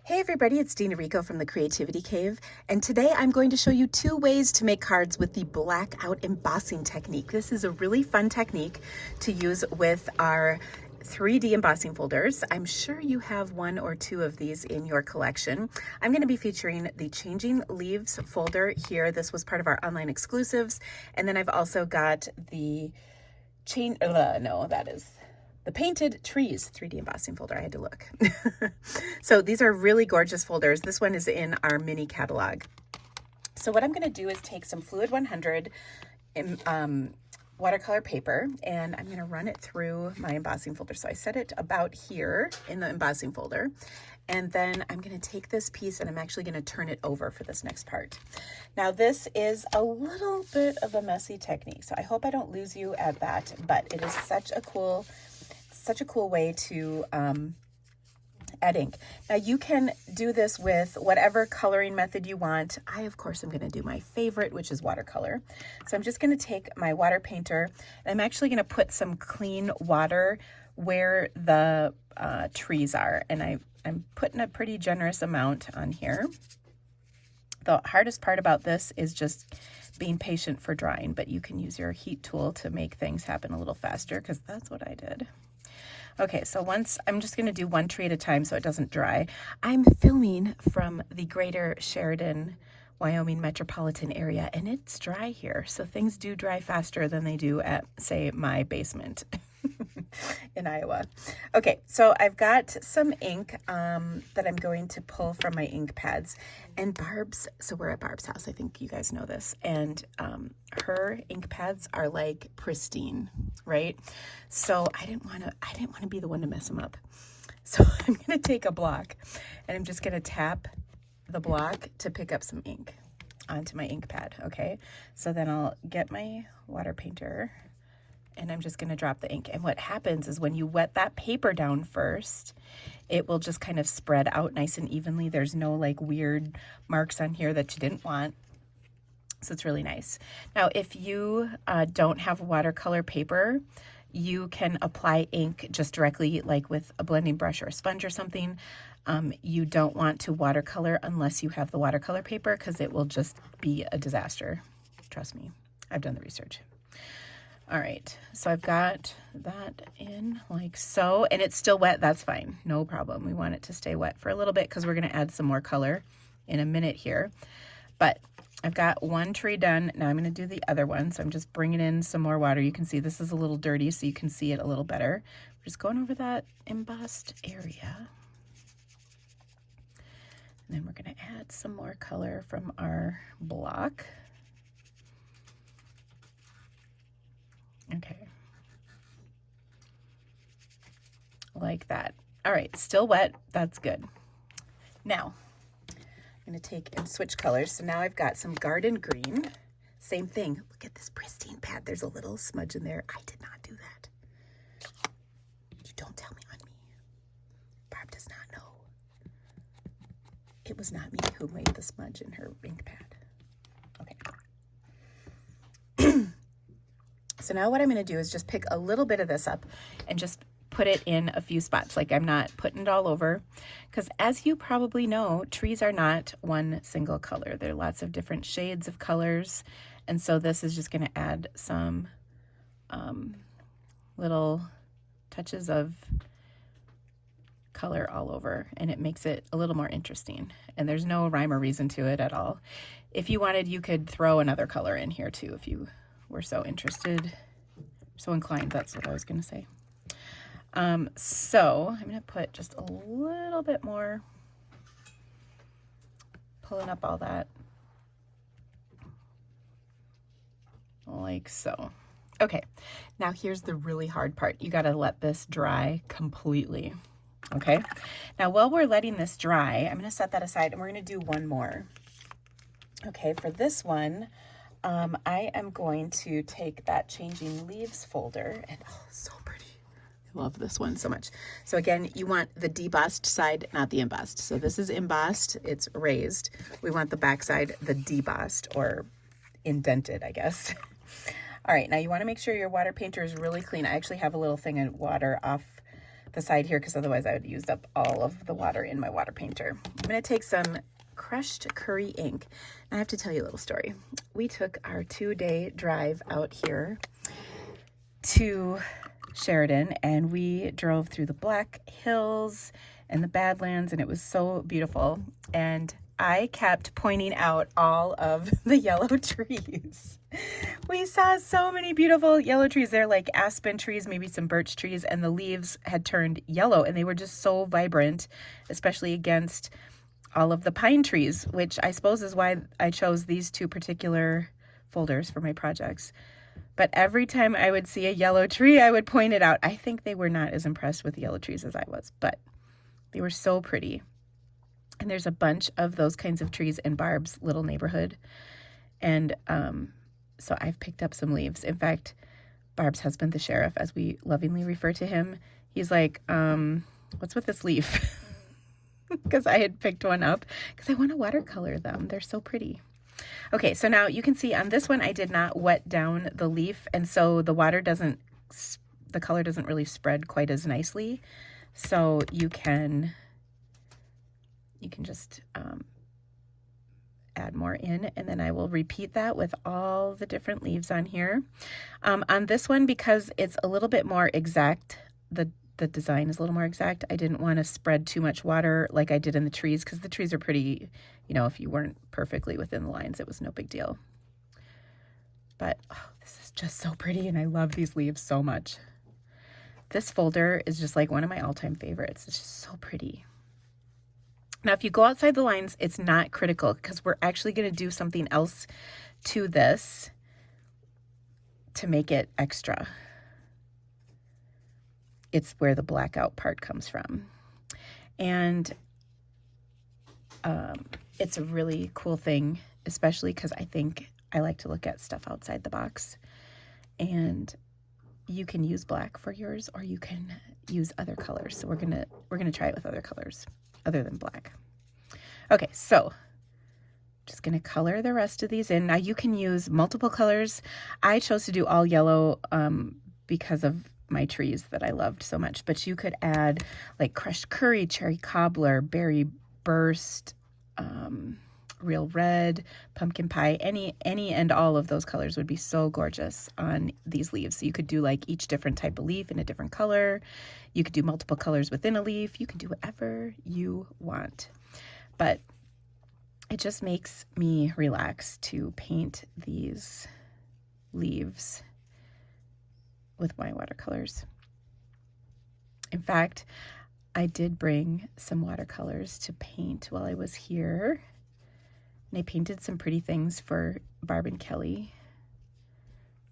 Hey everybody, it's Dina Rico from the Creativity Cave, and today I'm going to show you 2 ways to make cards with the Blackout Embossing Technique. This is a really fun technique to use with our 3D embossing folders. I'm sure you have 1 or 2 of these in your collection. I'm going to be featuring the Changing Leaves folder here. This was part of our online exclusives, and then I've also got the the Painted Trees 3D embossing folder. I had to look. So these are really gorgeous folders. This one is in our mini catalog. So what I'm going to do is take some Fluid 100 watercolor paper, and I'm going to run it through my embossing folder. So I set it about here in the embossing folder, and then I'm going to take this piece and I'm actually going to turn it over for this next part. Now this is a little bit of a messy technique, so I hope I don't lose you at that, but it is such a cool way to add ink. Now you can do this with whatever coloring method you want. I, of course, am going to do my favorite, which is watercolor. So I'm just going to take my water painter, and I'm actually going to put some clean water where the trees are. And I'm putting a pretty generous amount on here. The hardest part about this is just being patient for drying, but you can use your heat tool to make things happen a little faster, because that's what I did. Okay, so I'm just going to do 1 tree at a time so it doesn't dry. I'm filming from the greater Sheridan, Wyoming metropolitan area, and it's dry here. So things do dry faster than they do at, say, my basement in Iowa. Okay, so I've got some ink that I'm going to pull from my ink pads. And Barb's, so we're at Barb's house. I think you guys know this. And her ink pads are like pristine, right? So I didn't want to be the one to mess them up. So I'm going to take a block and I'm just going to tap the block to pick up some ink onto my ink pad. Okay, so then I'll get my water painter and I'm just going to drop the ink. And what happens is when you wet that paper down first, it will just kind of spread out nice and evenly. There's no like weird marks on here that you didn't want. So it's really nice. Now, if you don't have watercolor paper, you can apply ink just directly, like with a blending brush or a sponge or something. You don't want to watercolor unless you have the watercolor paper, because it will just be a disaster. Trust me, I've done the research. All right, so I've got that in like so, and it's still wet. That's fine, no problem. We want it to stay wet for a little bit because we're going to add some more color in a minute here. But I've got 1 tree done. Now I'm going to do the other one. So I'm just bringing in some more water. You can see this is a little dirty, so you can see it a little better. We're just going over that embossed area. And then we're going to add some more color from our block. Okay. Like that. All right, still wet. That's good. Now, I'm going to take and switch colors. So now I've got some garden green. Same thing. Look at this pristine pad. There's a little smudge in there. I did not do that. You don't tell me on me. Barb does not know. It was not me who made the smudge in her ink pad. Okay. So now what I'm going to do is just pick a little bit of this up and just put it in a few spots. Like, I'm not putting it all over, because as you probably know, trees are not one single color. There are lots of different shades of colors. And so this is just going to add some little touches of color all over, and it makes it a little more interesting. And there's no rhyme or reason to it at all. If you wanted, you could throw another color in here too, if you were so interested, so inclined. That's what I was going to say. So I'm going to put just a little bit more, pulling up all that like so. Okay, now here's the really hard part. You got to let this dry completely. Okay, now while we're letting this dry, I'm going to set that aside and we're going to do 1 more. Okay, for this one, I am going to take that Changing Leaves folder, and oh, so pretty. I love this one so much. So again, you want the debossed side, not the embossed. So this is embossed, it's raised. We want the back side, the debossed, or indented, I guess. All right, now you want to make sure your water painter is really clean. I actually have a little thing of water off the side here because otherwise I would have used up all of the water in my water painter. I'm going to take some crushed curry ink. I have to tell you a little story. We took our 2-day drive out here to Sheridan, and we drove through the Black Hills and the Badlands, and it was so beautiful. And I kept pointing out all of the yellow trees. We saw so many beautiful yellow trees. They're like aspen trees, maybe some birch trees, and the leaves had turned yellow, and they were just so vibrant, especially against all of the pine trees, which I suppose is why I chose these 2 particular folders for my projects. But every time I would see a yellow tree, I would point it out. I think they were not as impressed with the yellow trees as I was, but they were so pretty. And there's a bunch of those kinds of trees in Barb's little neighborhood. And so I've picked up some leaves. In fact, Barb's husband, the sheriff, as we lovingly refer to him, he's like, what's with this leaf? Because I had picked one up because I want to watercolor them. They're so pretty. Okay, so now you can see on this one, I did not wet down the leaf. And so the color doesn't really spread quite as nicely. So you can just add more in, and then I will repeat that with all the different leaves on here. On this one, because it's a little bit more exact, the design is a little more exact, I didn't want to spread too much water like I did in the trees, because the trees are pretty, if you weren't perfectly within the lines, it was no big deal. But this is just so pretty, and I love these leaves so much. This folder is just like one of my all-time favorites. It's just so pretty. Now, if you go outside the lines, it's not critical because we're actually going to do something else to this to make it extra. It's where the blackout part comes from. And it's a really cool thing, especially because I think I like to look at stuff outside the box. And you can use black for yours, or you can use other colors. So we're gonna try it with other colors other than black. Okay, so just gonna color the rest of these in. Now you can use multiple colors. I chose to do all yellow because of my trees that I loved so much, but you could add like crushed curry, cherry cobbler, berry burst, real red, pumpkin pie, any and all of those colors would be so gorgeous on these leaves. So you could do like each different type of leaf in a different color. You could do multiple colors within a leaf. You can do whatever you want. But it just makes me relax to paint these leaves with my watercolors. In fact, I did bring some watercolors to paint while I was here. And I painted some pretty things for Barb and Kelly,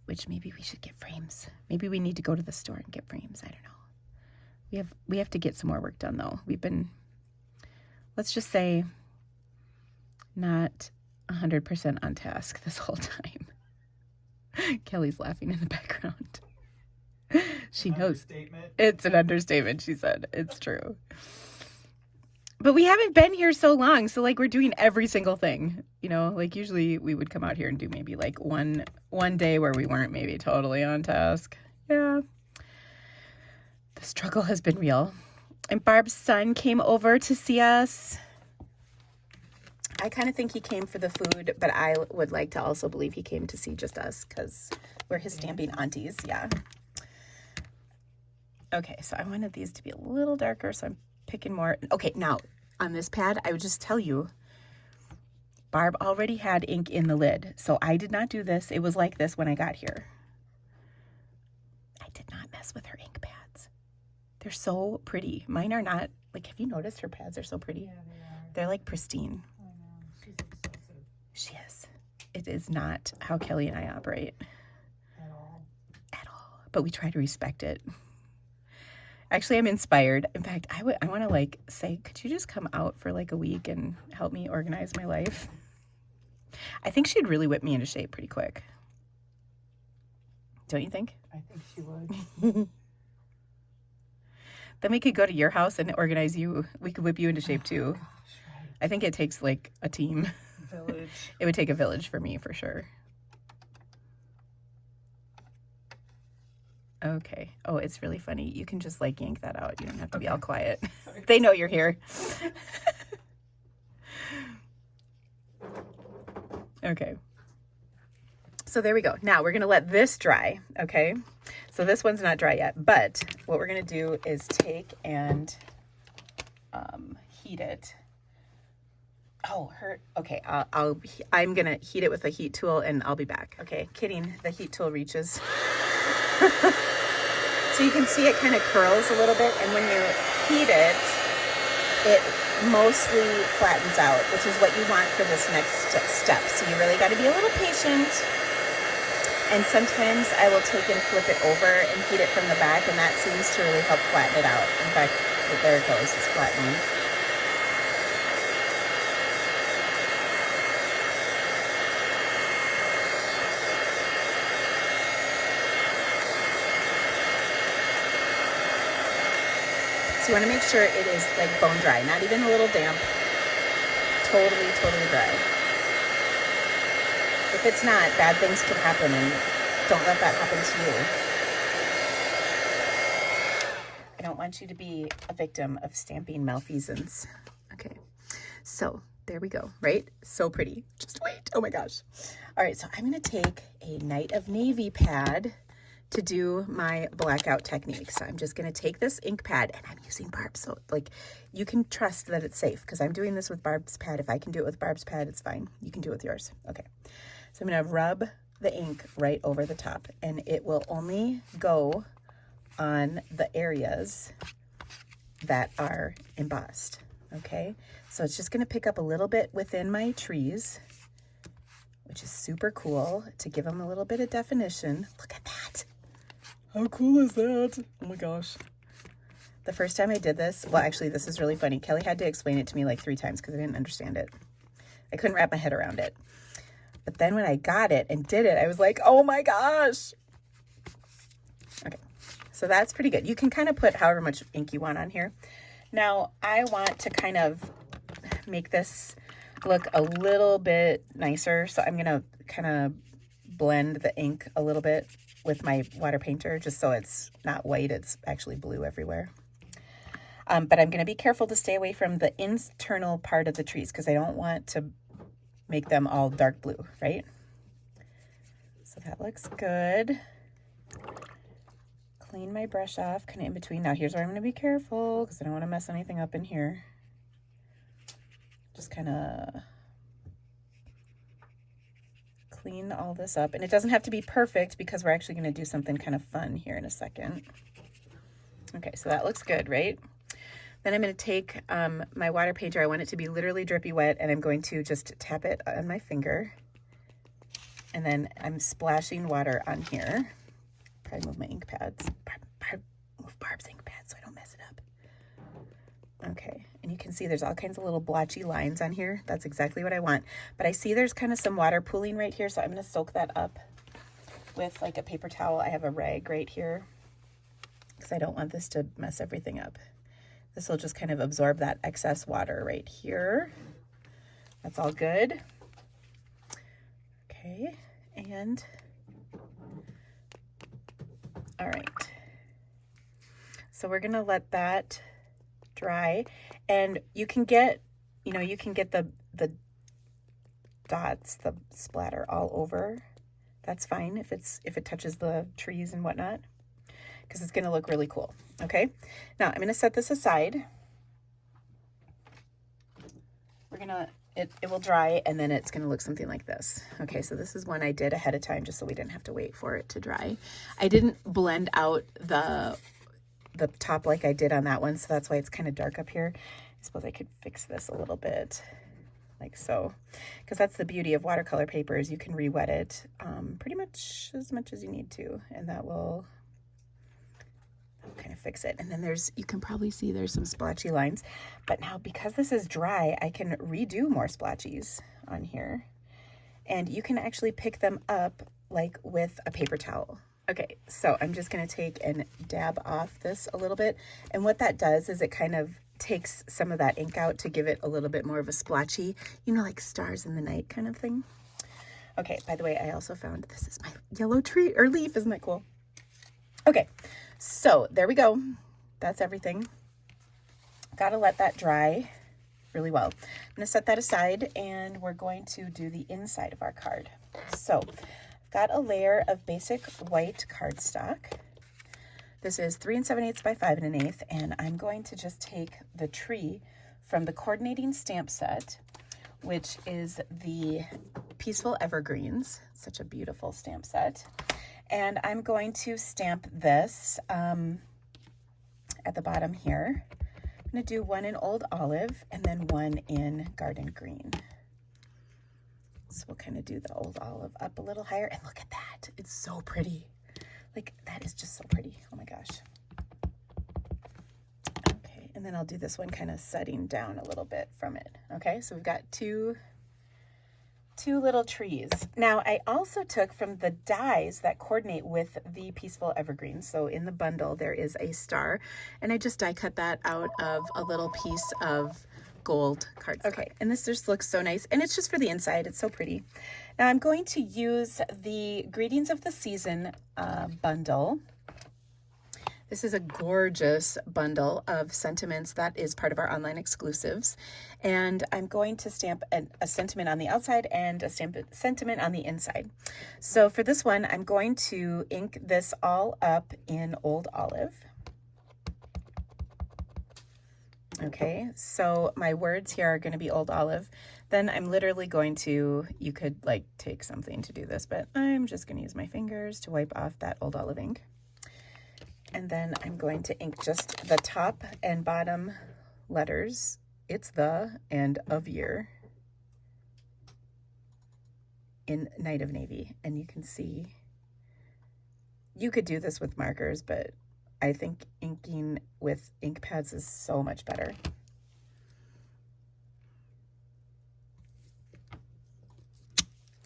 which maybe we should get frames. Maybe we need to go to the store and get frames. I don't know. We have to get some more work done though. We've been, let's just say, not 100% on task this whole time. Kelly's laughing in the background. She knows. It's an understatement, she said. It's true. But we haven't been here so long, so like we're doing every single thing. Like usually we would come out here and do maybe like one day where we weren't maybe totally on task. Yeah. The struggle has been real. And Barb's son came over to see us. I kind of think he came for the food, but I would like to also believe he came to see just us because we're his stamping aunties. Yeah. Okay, so I wanted these to be a little darker, so I'm picking more. Okay, now on this pad, I would just tell you, Barb already had ink in the lid, so I did not do this. It was like this when I got here. I did not mess with her ink pads. They're so pretty. Mine are not, like, have you noticed her pads are so pretty? Yeah, they are. They're like pristine. I know. She's obsessive. She is. It is not how Kelly and I operate. At all. At all. But we try to respect it. Actually, I'm inspired. In fact, I want to like say, could you just come out for like a week and help me organize my life? I think she'd really whip me into shape pretty quick. Don't you think? I think she would. Then we could go to your house and organize you. We could whip you into shape too. Gosh, right. I think it takes like a team. Village. It would take a village for me for sure. Okay. Oh, it's really funny. You can just like yank that out. You don't have to be all quiet. Sorry. They know you're here. Okay. So there we go. Now we're going to let this dry. Okay. So this one's not dry yet, but what we're going to do is take and heat it. Oh, okay. I'm going to heat it with a heat tool and I'll be back. Okay. Kidding. The heat tool reaches. So you can see it kind of curls a little bit, and when you heat it, it mostly flattens out, which is what you want for this next step. So you really got to be a little patient. And sometimes I will take and flip it over and heat it from the back, and that seems to really help flatten it out. In fact, there it goes, it's flattening. So you want to make sure it is like bone dry, not even a little damp, totally dry. If it's not, bad things can happen, and don't let that happen to you. I don't want you to be a victim of stamping malfeasance. Okay, so there we go, right? So pretty. Just wait. Oh my gosh. All right, so I'm going to take a Night of Navy pad to do my Blackout Technique. So I'm just going to take this ink pad, and I'm using Barb's. So like you can trust that it's safe because I'm doing this with Barb's pad. If I can do it with Barb's pad, it's fine. You can do it with yours. Okay. So I'm going to rub the ink right over the top, and it will only go on the areas that are embossed. Okay. So it's just going to pick up a little bit within my trees, which is super cool to give them a little bit of definition. Look at that. How cool is that? Oh my gosh. The first time I did this, well, actually, this is really funny. Kelly had to explain it to me like 3 times because I didn't understand it. I couldn't wrap my head around it. But then when I got it and did it, I was like, oh my gosh. Okay, so that's pretty good. You can kind of put however much ink you want on here. Now, I want to kind of make this look a little bit nicer. So I'm going to kind of blend the ink a little bit with my water painter, just so it's not white, it's actually blue everywhere. But I'm going to be careful to stay away from the internal part of the trees because I don't want to make them all dark blue, right? So that looks good. Clean my brush off kind of in between. Now here's where I'm going to be careful because I don't want to mess anything up in here. Just kind of clean all this up, and it doesn't have to be perfect because we're actually going to do something kind of fun here in a second. Okay, so that looks good, right? Then I'm going to take my water painter. I want it to be literally drippy wet, and I'm going to just tap it on my finger, and then I'm splashing water on here. Probably move my ink pads. Move Barb's ink pads so I don't mess it up. Okay, and you can see there's all kinds of little blotchy lines on here. That's exactly what I want. But I see there's kind of some water pooling right here, so I'm going to soak that up with like a paper towel. I have a rag right here because I don't want this to mess everything up. This will just kind of absorb that excess water right here. That's all good. Okay, and all right. So we're going to let that dry, and you can get, you can get the dots, the splatter all over. That's fine if it touches the trees and whatnot, because it's going to look really cool. Okay, now I'm going to set this aside. It will dry, and then it's going to look something like this. Okay, so this is one I did ahead of time just so we didn't have to wait for it to dry. I didn't blend out the top like I did on that one, so that's why it's kind of dark up here. I suppose I could fix this a little bit like so, because that's the beauty of watercolor paper is you can re-wet it pretty much as you need to, and that will kind of fix it. And then you can probably see there's some splotchy lines, but now because this is dry, I can redo more splotchies on here, and you can actually pick them up like with a paper towel. Okay, so I'm just going to take and dab off this a little bit, and what that does is it kind of takes some of that ink out to give it a little bit more of a splotchy, like stars in the night kind of thing. Okay, by the way, I also found this is my yellow tree or leaf. Isn't that cool? Okay, so there we go. That's everything. Got to let that dry really well. I'm going to set that aside and we're going to do the inside of our card. So I've got a layer of basic white cardstock. This is 3 7/8 by 5 1/8, and I'm going to just take the tree from the coordinating stamp set, which is the Peaceful Evergreens. Such a beautiful stamp set. And I'm going to stamp this at the bottom here. I'm going to do one in Old Olive and then one in Garden Green. So we'll kind of do the Old Olive up a little higher. And look at that. It's so pretty. Like, that is just so pretty. Oh my gosh. Okay, and then I'll do this one kind of setting down a little bit from it. Okay, so we've got two little trees. Now, I also took from the dies that coordinate with the Peaceful Evergreen. So in the bundle, there is a star, and I just die cut that out of a little piece of gold cardstock. Okay, and this just looks so nice, and it's just for the inside. It's so pretty. Now I'm going to use the Greetings of the Season bundle. This is a gorgeous bundle of sentiments that is part of our online exclusives. And I'm going to stamp a sentiment on the outside and a sentiment on the inside. So for this one, I'm going to ink this all up in Old Olive. Okay, so my words here are going to be Old Olive. Then I'm literally going to, you could like take something to do this, but I'm just going to use my fingers to wipe off that Old Olive ink. And then I'm going to ink just the top and bottom letters. It's the and of year in Night of Navy. And you can see, you could do this with markers, but I think inking with ink pads is so much better.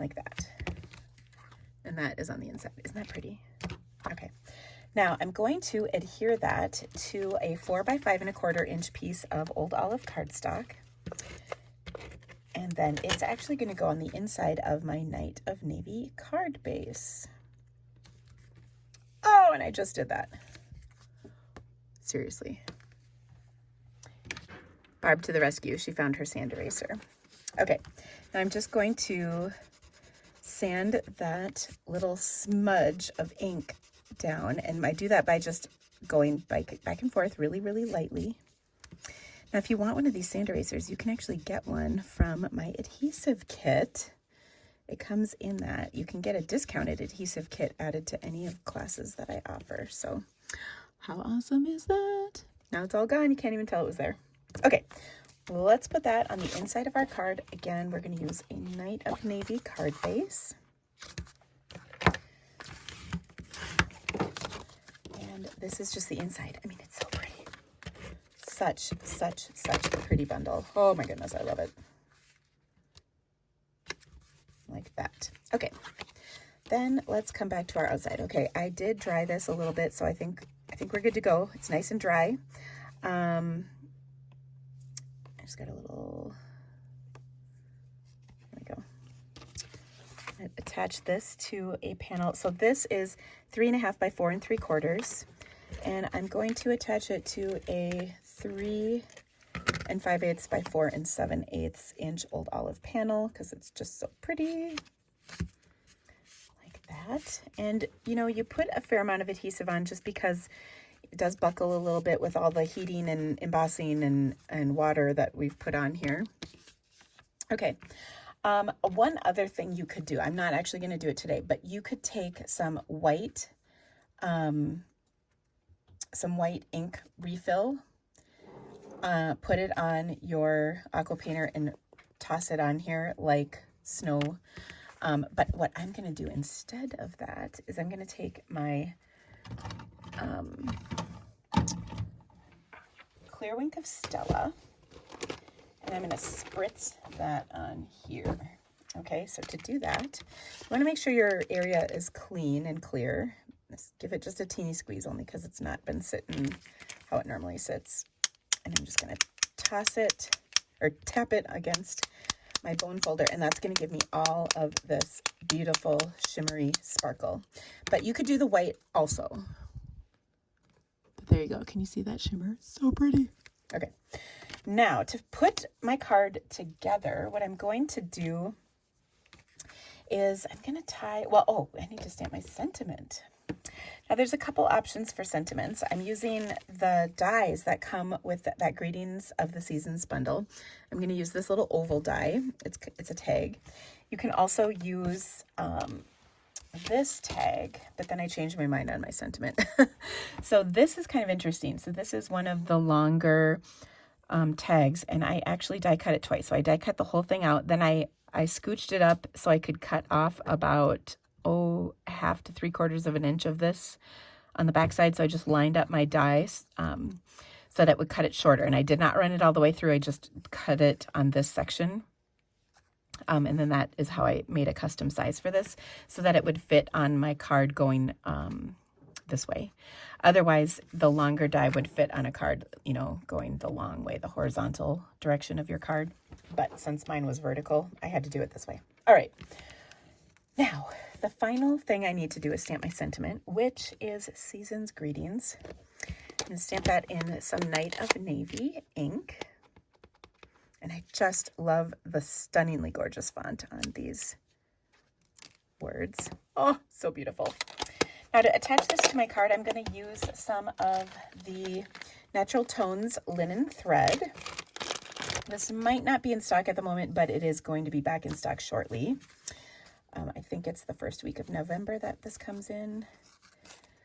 Like that. And that is on the inside. Isn't that pretty? Okay. Now I'm going to adhere that to a 4 by 5 1/4 inch piece of Old Olive cardstock. And then it's actually going to go on the inside of my Night of Navy card base. Oh, and I just did that. Seriously. Barb to the rescue. She found her sand eraser. Okay, now I'm just going to sand that little smudge of ink down, and I do that by just going back and forth really, really lightly. Now, if you want one of these sand erasers, you can actually get one from my adhesive kit. It comes in that. You can get a discounted adhesive kit added to any of classes that I offer. So how awesome is that? Now it's all gone. You can't even tell it was there. Okay, let's put that on the inside of our card. Again, we're going to use a Night of Navy card base. And this is just the inside. I mean, it's so pretty. Such a pretty bundle. Oh my goodness, I love it. Like that. Okay, then let's come back to our outside. Okay, I did dry this a little bit, so I think we're good to go. It's nice and dry. I just got a little, there we go. I attach this to a panel. So this is 3.5 by 4 3/4, and I'm going to attach it to a 3 5/8 by 4 7/8 inch Old Olive panel because it's just so pretty. Like that. And you know, you put a fair amount of adhesive on just because it does buckle a little bit with all the heating and embossing and water that we've put on here. Okay. One other thing you could do, I'm not actually going to do it today, but you could take some white ink refill, put it on your aqua painter and toss it on here like snow. But what I'm going to do instead of that is I'm going to take my Clear Wink of Stella, and I'm going to spritz that on here. Okay, so to do that, you want to make sure your area is clean and clear. Just give it just a teeny squeeze only because it's not been sitting how it normally sits. And I'm just going to toss it or tap it against my bone folder, and that's going to give me all of this beautiful shimmery sparkle. But you could do the white also. But there you go. Can you see that shimmer? So pretty. Okay. Now, to put my card together, what I'm going to do is I'm going to tie, well, oh, I need to stamp my sentiment. Now, there's a couple options for sentiments. I'm using the dies that come with that Greetings of the Seasons bundle. I'm going to use this little oval die. It's a tag. You can also use this tag, but then I changed my mind on my sentiment. So this is kind of interesting. So this is one of the longer tags, and I actually die cut it twice. So I die cut the whole thing out. Then I scooched it up so I could cut off about, 1/2 to 3/4 of an inch of this on the back side. So I just lined up my dies so that it would cut it shorter. And I did not run it all the way through. I just cut it on this section. And then that is how I made a custom size for this so that it would fit on my card going this way. Otherwise, the longer die would fit on a card, you know, going the long way, the horizontal direction of your card. But since mine was vertical, I had to do it this way. All right. Now, the final thing I need to do is stamp my sentiment, which is Season's Greetings. I'm going to stamp that in some Night of Navy ink. And I just love the stunningly gorgeous font on these words. Oh, so beautiful. Now, to attach this to my card, I'm going to use some of the Natural Tones linen thread. This might not be in stock at the moment, but it is going to be back in stock shortly. I think it's the first week of November that this comes in.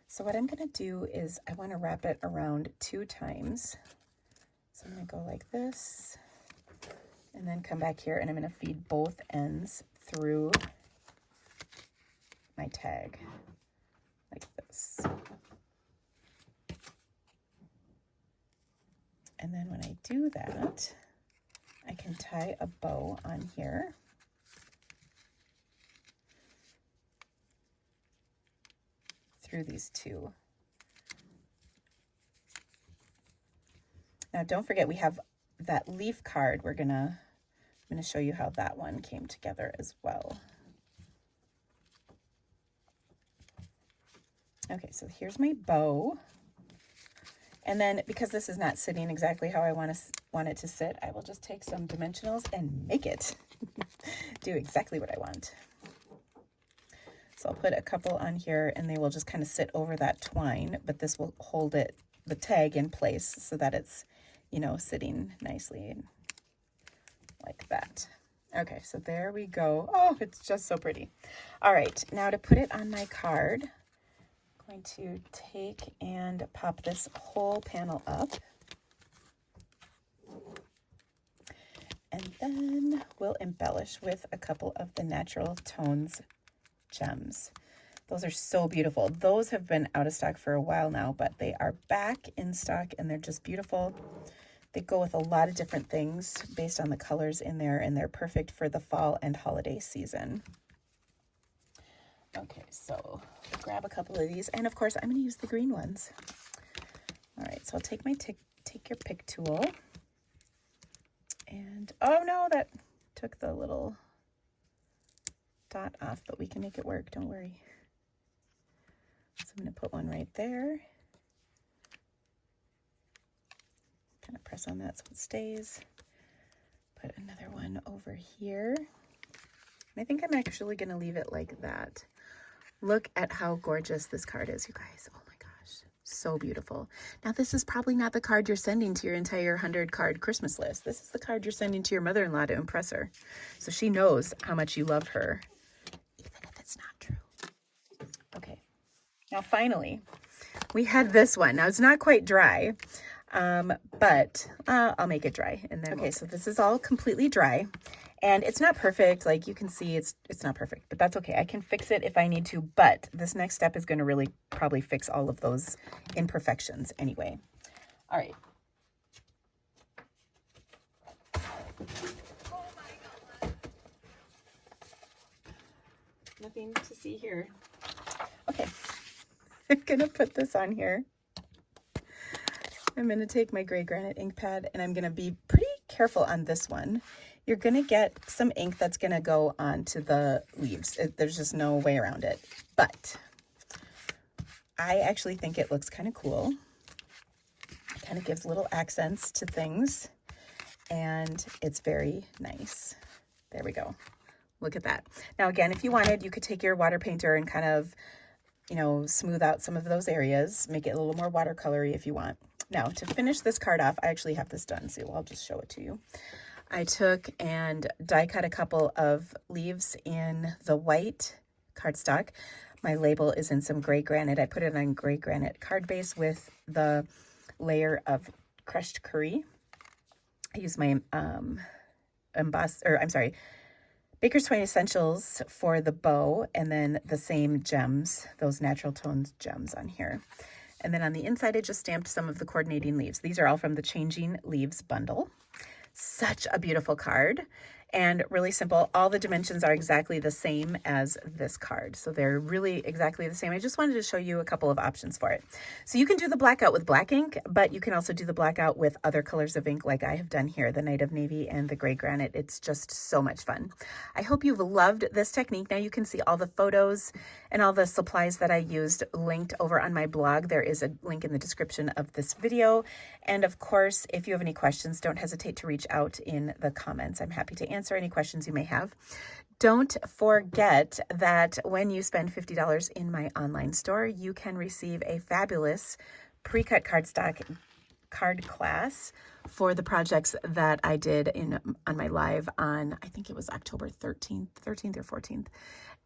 So what I'm going to do is I want to wrap it around 2 times. So I'm going to go like this and then come back here, and I'm going to feed both ends through my tag like this. And then when I do that, I can tie a bow on here. Through these 2. Now, don't forget, we have that leaf card. I'm going to show you how that one came together as well. Okay, so here's my bow. And then because this is not sitting exactly how I want it to sit, I will just take some dimensionals and make it do exactly what I want. So I'll put a couple on here, and they will just kind of sit over that twine, but this will hold the tag in place so that it's, you know, sitting nicely like that. Okay, so there we go. Oh, it's just so pretty. All right, now to put it on my card, I'm going to take and pop this whole panel up. And then we'll embellish with a couple of the Natural Tones gems. Those are so beautiful. Those have been out of stock for a while now, but they are back in stock, and they're just beautiful. They go with a lot of different things based on the colors in there, and they're perfect for the fall and holiday season. Okay, so grab a couple of these, and of course I'm going to use the green ones. All right, so I'll take my take your pick tool, and oh no, that took the little dot off, but we can make it work, don't worry. So I'm going to put one right there. Kind of press on that so it stays. Put another one over here. And I think I'm actually going to leave it like that. Look at how gorgeous this card is, you guys. Oh my gosh, so beautiful. Now, this is probably not the card you're sending to your entire 100 card Christmas list. This is the card you're sending to your mother-in-law to impress her. So she knows how much you love her, even if it's not true. Okay, now finally, we had this one. Now, it's not quite dry, but I'll make it dry. And then, okay, so this is all completely dry. And it's not perfect, like you can see it's not perfect, but that's okay. I can fix it if I need to, but this next step is going to really probably fix all of those imperfections anyway. All right. Oh my God. Nothing to see here. Okay, I'm going to put this on here. I'm going to take my gray granite ink pad, and I'm going to be pretty careful on this one. You're going to get some ink that's going to go onto the leaves. There's just no way around it. But I actually think it looks kind of cool. kind of gives little accents to things, and it's very nice. There we go. Look at that. Now, again, if you wanted, you could take your water painter and kind of, you know, smooth out some of those areas, make it a little more watercolory if you want. Now, to finish this card off, I actually have this done, so I'll just show it to you. I took and die cut a couple of leaves in the white cardstock. My label is in some gray granite. I put it on gray granite card base with the layer of crushed curry. I use my Baker's Twine Essentials for the bow, and then the same gems, those natural tones gems on here. And then on the inside, I just stamped some of the coordinating leaves. These are all from the Changing Leaves bundle. Such a beautiful card, and really simple. All the dimensions are exactly the same as this card, so they're really exactly the same. I just wanted to show you a couple of options for it. So you can do the blackout with black ink, but you can also do the blackout with other colors of ink like I have done here, the Night of Navy and the Gray Granite. It's just so much fun. I hope you've loved this technique. Now you can see all the photos and all the supplies that I used linked over on my blog. There is a link in the description of this video. And of course, if you have any questions, don't hesitate to reach out in the comments. I'm happy to answer any questions you may have. Don't forget that when you spend $50 in my online store, you can receive a fabulous pre-cut cardstock card class for the projects that I did on my live on, I think it was October 13th or 14th.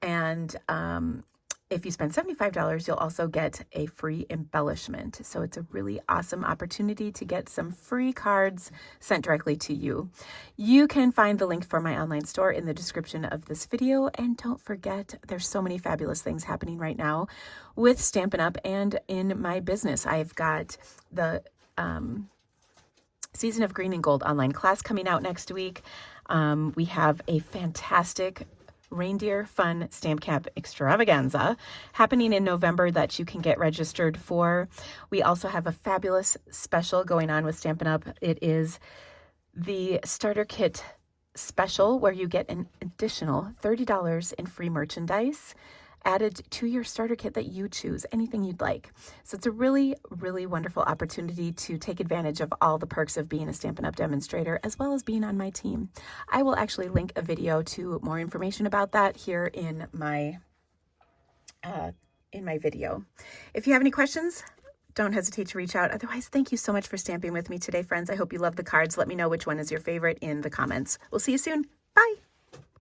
And if you spend $75, you'll also get a free embellishment. So it's a really awesome opportunity to get some free cards sent directly to you. You can find the link for my online store in the description of this video. And don't forget, there's so many fabulous things happening right now with Stampin' Up! And in my business. I've got the Season of Green and Gold online class coming out next week. We have a fantastic Reindeer Fun Stamp Camp Extravaganza happening in November that you can get registered for. We also have a fabulous special going on with Stampin' Up! It is the Starter Kit special where you get an additional $30 in free merchandise added to your starter kit that you choose, anything you'd like. So it's a really, really wonderful opportunity to take advantage of all the perks of being a Stampin' Up! Demonstrator, as well as being on my team. I will actually link a video to more information about that here in my video. If you have any questions, don't hesitate to reach out. Otherwise, thank you so much for stamping with me today, friends. I hope you love the cards. Let me know which one is your favorite in the comments. We'll see you soon. Bye.